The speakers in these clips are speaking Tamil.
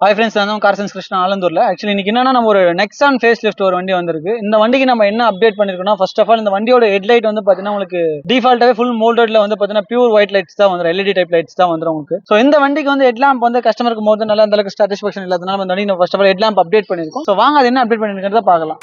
ஹாய் ஃப்ரெண்ட்ஸ், நான் கார்சன்ஸ் கிருஷ்ணா ஆலந்தூர்ல. ஆக்சுவலி இன்னைக்கு என்னன்னா நம்ம ஒரு நெக்ஸான் ஃபேஸ் லிஃப்ட் ஒரு வண்டி வந்திருக்கு. இந்த வண்டிக்கு நம்ம என்ன அப்டேட் பண்ணிருக்கோம்னா, ஃபர்ஸ்ட் ஆஃப் ஆல் இந்த வண்டியோட ஹெட்லைட் வந்து பாத்தீங்கன்னா உங்களுக்கு டிஃபால்ட்டாவே ஃபுல் மோல்டட்ல வந்து பாத்தீங்கன்னா பியூர் ஒயிட் லைட்ஸ் தான் வந்துரும், எல்இடி டைப் லைட்ஸ் தான் வந்துரும் உங்களுக்கு. ஸோ இந்த வண்டிக்கு வந்து ஹெட் லேம்ப் வந்து கஸ்டமருக்கு மோர் தென் நல்லா அந்த அளவுக்கு சாட்டிஸ்ஃபேக்ஷன் இல்லாதனால இந்த வண்டி first of all head lamp update பண்ணிருக்கோம். ஸோ வாங்க அது என்ன அப்டேட் பண்ணிருக்கிறத பார்க்கலாம்.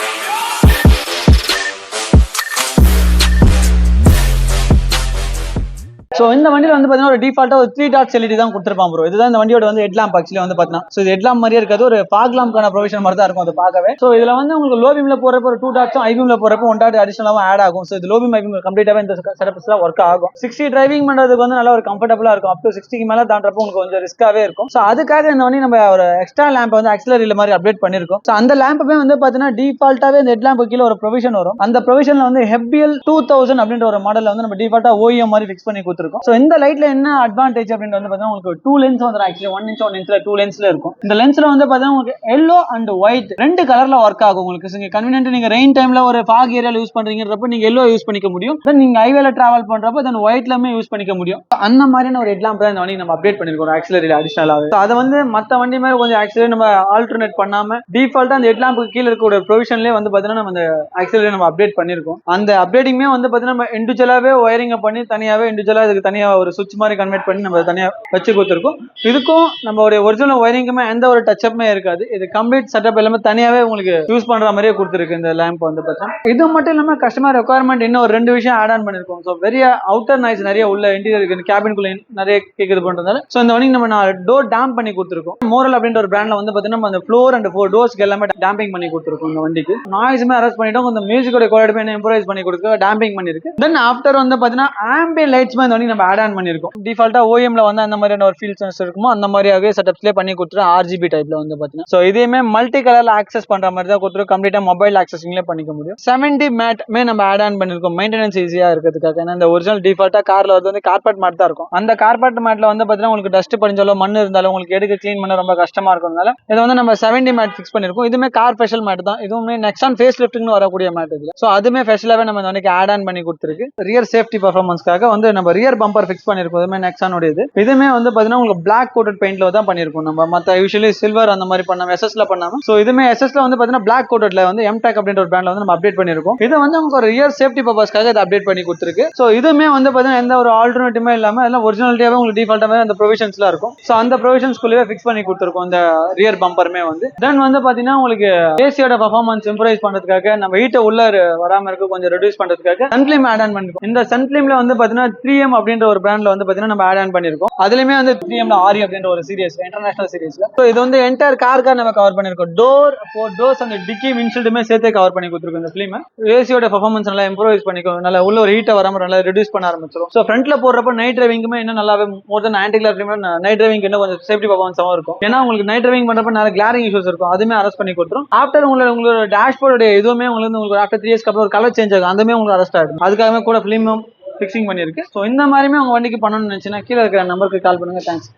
ஸோ இந்த வண்டியில் வந்து பார்த்தீங்கன்னா ஒரு டிஃபால்ட்டாக ஒரு 3 டாட்ஸ் எல்இடி தான் கொடுத்துருப்பான் ப்ரோ. இதுதான் இந்த வண்டியோட வந்து ஹெட் லேம்ப் ஆக்சுவலி வந்து பார்த்தீங்கன்னா. ஸோ இது ஹெட் லேம்ப் மாதிரியே இருக்காது, ஒரு ஃபாக் லேம்ப்கான ப்ரொவிஷன் மாதிரி தான் இருக்கும் அது பார்க்கவே. ஸோ இதில் வந்து உங்களுக்கு லோ பீமில் போகிறப்ப ஒரு 2 டாட்ஸும் ஐ பீமில் போகிறப்ப 1 டாட் அடிஷனலாகவும் ஆட் ஆகும். ஸோ இது லோ பீம் ஐ பீம் கம்ப்ளீட்டாகவே இந்த செட்டப்ஸ் தான் ஒர்க் ஆகும். 60 டிரைவிங் பண்ணுறதுக்கு வந்து நல்லா ஒரு கம்ஃபர்டபுளாக இருக்கும். அப் டு 60 மேலே தாண்டப்போ உங்களுக்கு கொஞ்சம் ரிஸ்க்காகவே இருக்கும். ஸோ அதுக்காக இந்த வண்டி நம்ம ஒரு எக்ஸ்ட்ரா லேம்ப் வந்து ஆக்சிலரியில் மாதிரி அப்டேட் பண்ணியிருக்கோம். ஸோ அந்த லேம்புமே வந்து பார்த்தீங்கன்னா டிஃபால்ட்டாகவே இந்த ஹெட் லேம்பு கீழே ஒரு ப்ரொவிஷன் வரும். அந்த ப்ரொவிஷனில் வந்து ஹெப்பியல் 2000 அப்படின்ற ஒரு மாடலில் வந்து நம்ம டிஃபால்ட்டாக ஓஎம் மாதிரி ஃபிக்ஸ் பண்ணி கொடுத்துருக்கோம். ஸோ இந்த லைட்ல என்ன அட்வான்டேஜ் அப்படின்னு வந்து பார்த்தீங்கன்னா உங்களுக்கு 2 லென்ஸ் வந்துடும். ஆக்சுவலி 1 இன்ச் 1 இன்ச்ல 2 லென்ஸ்ல இருக்கும். இந்த லென்ஸ்ல வந்து பார்த்தீங்கன்னா உங்களுக்கு எல்லோ அண்ட் ஒயிட் ரெண்டு கலர்ல ஒர்க் ஆகும் உங்களுக்கு. கன்வீனியன்ட் நீங்க ரெயின் டைம்ல ஒரு ஃபாக் ஏரியால யூஸ் பண்றீங்கன்றப்ப நீங்க எல்லோ யூஸ் பண்ணிக்க முடியும். தென் நீங்க ஹைவேல டிராவல் பண்றப்ப தென் ஒயிட்லமே யூஸ் பண்ணிக்க முடியும். அந்த மாதிரியான ஒரு ஹெட் லேம்ப் தான் இந்த வண்டி நம்ம அப்டேட் பண்ணிருக்கோம் ஆக்சிலரியில அடிஷனலாக. அதை வந்து மற்ற வண்டி மாதிரி கொஞ்சம் ஆக்சிலரி நம்ம ஆல்டர்னேட் பண்ணாம டிஃபால்ட்டா அந்த ஹெட் லேம்புக்கு கீழே இருக்கக்கூடிய ப்ரொவிஷன்லேயே வந்து பார்த்தீங்கன்னா நம்ம அந்த ஆக்சிலரி நம்ம அப்டேட் பண்ணிருக்கோம். அந்த அப்டேட்டிங்குமே வந்து பார்த்தீங்கன்னா நம்ம இண்டிவிஜுவலாவே ஒயரிங் பண்ணி தனியாவே இண்டிவிஜுவலா இதுக்கு தனியா ஒரு சுவிட்ச் மாதிரி கன்வெர்ட் பண்ணி நம்ம தனியா வச்சு கொடுத்துருக்கோம். இதுக்கும் நம்ம ஒரிஜினல் ஒயரிங்குமே எந்த ஒரு டச்சப்புமே இருக்காது. இது கம்ப்ளீட் செட்டப் எல்லாமே தனியாவே உங்களுக்கு யூஸ் பண்ற மாதிரியே கொடுத்துருக்கு இந்த லேம்ப் வந்து பார்த்தீங்கன்னா. இது மட்டும் இல்லாம கஸ்டமர் ரெக்குவயர்மெண்ட் இன்னும் ஒரு 2 விஷயம் ஆட் ஆன் பண்ணிருக்கோம். ஸோ பெரிய அவுட்டர் நாய்ஸ் நிறைய உள்ள இன்டீரியர் கேபின்குள்ள நிறைய கேக்குது பண்றதால ஸோ இந்த வண்டி நம்ம டோர் டேம்ப் பண்ணி கொடுத்துருக்கோம். மோரல் அப்படின்ற ஒரு பிராண்ட்ல வந்து பார்த்தீங்கன்னா நம்ம அந்த ஃப்ளோர் அண்ட் 4 டோர்ஸ்க்கு எல்லாமே டேம்பிங் பண்ணி கொடுத்துருக்கோம். இந்த வண்டிக்கு நாய்ஸுமே அரெஸ்ட் பண்ணிட்டோம். இந்த மியூசிக்கோட குவாலிட்டி இம்ப்ரூவைஸ் பண்ணி கொடுத்து டேம்பிங் பண்ணிருக்கு. தென் ஆஃப்டர் வந்து பார்த்தீங்கன்னா ஆம்பியன் லைட்ஸ்மே இந்த வண்டி நம்ம ஆட் ஆன் பண்ணிருக்கோம். டிஃபால்ட்டா ஓஎம்ல வந்து அந்த மாதிரியான ஒரு ஃபீல் சென்ஸ் இருக்குமோ அந்த மாதிரியாவே செட்டப்ஸ்லேயே பண்ணி கொடுத்துரும். ஆர்ஜிபி டைப்ல வந்து பார்த்தீங்கன்னா ஸோ இதையுமே மல்டி கலர்ல ஆக்சஸ் பண்ற மாதிரி தான் கொடுத்துரும். கம்ப்ளீட்டா மொபைல் ஆக்சஸிங்லேயே பண்ணிக்க முடியும். 70 மேட்மே நம்ம ஆட் ஆன் பண்ணிருக்கோம் மெயின்டெனன்ஸ் ஈஸியா இருக்கிறதுக்காக. ஏன்னா இந்த ஒரிஜினல் டிஃபால்ட்டா கார்ல வந்து கார்பெட் மேட் தான் இருக்கும். அந்த கார்பெட் மேட்ல வந்து பார்த்தீங்கன்னா உங்களுக்கு டஸ்ட் படிஞ்சாலும் மண் இருந்தாலும் உங்களுக்கு எடுக்க கிளீன் பண்ண ரொம்ப கஷ்டமா இருக்கிறதுனால இதை வந்து நம்ம 70 மேட் ஃபிக்ஸ் பண்ணிருக்கோம். இதுவுமே கார் ஸ்பெஷல் மேட் தான். இதுவுமே நெக்ஸான் ஃபேஸ் லிஃப்ட்னு வரக்கூடிய மேட் இது. ஸோ அதுமே ஸ்பெஷலாவே நம்ம வந்து ஆட் ஆன் பண்ணி கொடுத்துருக்கு. ரியர் சேஃப்டி பர்ஃபார்மன்ஸ்க்காக வந்து நம்ம ரியர் பம்பர் ஃபிக்ஸ் பண்ணிருக்கோம். இதுமே நெக்ஸானோட இதுமே வந்து பார்த்தீங்கன்னா உங்களுக்கு பிளாக் கோட்டட் பெயிண்ட்ல தான் பண்ணிருக்கோம். நம்ம மற்ற யூசுவலி சில்வர் அந்த மாதிரி பண்ணாம எஸ்எஸ்ல பண்ணாம ஸோ இதுமே எஸ்எஸ்ல வந்து பார்த்தீங்கன்னா பிளாக் கோட்டட்ல வந்து எம்டெக் அப்படின்ற ஒரு பிராண்ட்ல வந்து நம்ம அப்டேட் பண்ணிருக்கோம். இது வந்து உங்களுக்கு ஒரு ரியர் சேஃப்டி பர்பஸ்க்காக இதை அப்டேட் பண்ணி கொடுத்துருக்கு. ஸோ இதுமே வந்து பார்த்தீங்கன்னா எந்த ஒரு ஆல்டர்னேட்டிவ்மே இல்லாம எல்லாம் ஒரிஜினாலிட்டியாவே உங்களுக்கு டிஃபால்ட்டாவே அந்த ப்ரொவிஷன்ஸ்லாம் இருக்கும். ஸோ அந்த ப்ரொவிஷன்ஸ்குள்ளேயே ஃபிக்ஸ் பண்ணி கொடுத்துருக்கோம். இந்த ரியர் பம்பருமே வந்து தென் வந்து பார்த்தீங்கன்னா உங்களுக்கு ஏசியோட பர்ஃபார்மன்ஸ் இம்ப்ரூவைஸ் பண்றதுக்காக நம்ம ஹீட்டை உள்ள வராம இருக்க கொஞ்சம் ரெடியூஸ் பண்றதுக்காக சன்ஃபிலிம் ஆட் ஆன் பண்ணிருக்கோம். இந்த சன்ஃபிலிம்ல வந்து பார்த்தீங்கன்னா 3M அப்படின்ற ஒரு பிராண்ட்ல வந்து பார்த்தீங்கன்னா நம்ம ஆட் ஆன் பண்ணிருக்கோம். அதுலயுமே வந்து 3M ஆரி அப்படின்ற ஒரு சீரிஸ் இன்டர்நேஷனல் சீரிஸ்ல ஸோ இது வந்து என்டையர் கார்க்காக நம்ம கவர் பண்ணிருக்கோம். டோர்ஸ் அந்த டிக்கி விண்ட்ஷீல்டுமே சேர்த்து கவர் பண்ணி கொடுத்துருக்கோம். இந்த ஃபிலிம் ஏசியோட பர்ஃபார்மன்ஸ் நல்லா இம்ப்ரூவைஸ் பண்ணிக்கும். நல்லா உள்ள ஒரு ஹீட்டை வராம நல்லா ரெடியூஸ் பண்ண ஆரம்பிச்சிடும். ஸோ ஃப்ரண்ட்ல போடுறப்ப நைட் டிரைவிங்குமே இன்னும் நல்லாவே more than anti glare film night driving இன்னும் கொஞ்சம் சேஃப்டி பர்ஃபார்மன்ஸாகவும் இருக்கும். ஏன்னா உங்களுக்கு நைட் டிரைவிங் பண்றப்ப நிறைய கிளாரிங் இஷ்யூஸ் இருக்கும். அதுமே அரெஸ்ட் பண்ணி கொடுத்துரும். ஆஃப்டர் உங்களோட டேஷ்போர்டு எதுவுமே உங்களுக்கு ஆஃப்டர் 3 இயர்ஸ்க்கு அப்புறம் ஒரு கலர் சேஞ்ச் ஆகும். அதுமே உங்களுக்கு அரெஸ்ட் ஆகிடும். அதுக்காகவே கூட ஃபிலிமும் ஃபிக்ஸிங் பண்ணியிருக்கு. ஸோ இந்த மாதிரியுமே உங்க வண்டிக்கு பண்ணணும்னு நினைச்சுன்னா கீழே இருக்கிற நம்பருக்கு கால் பண்ணுங்க. தேங்க்ஸ்.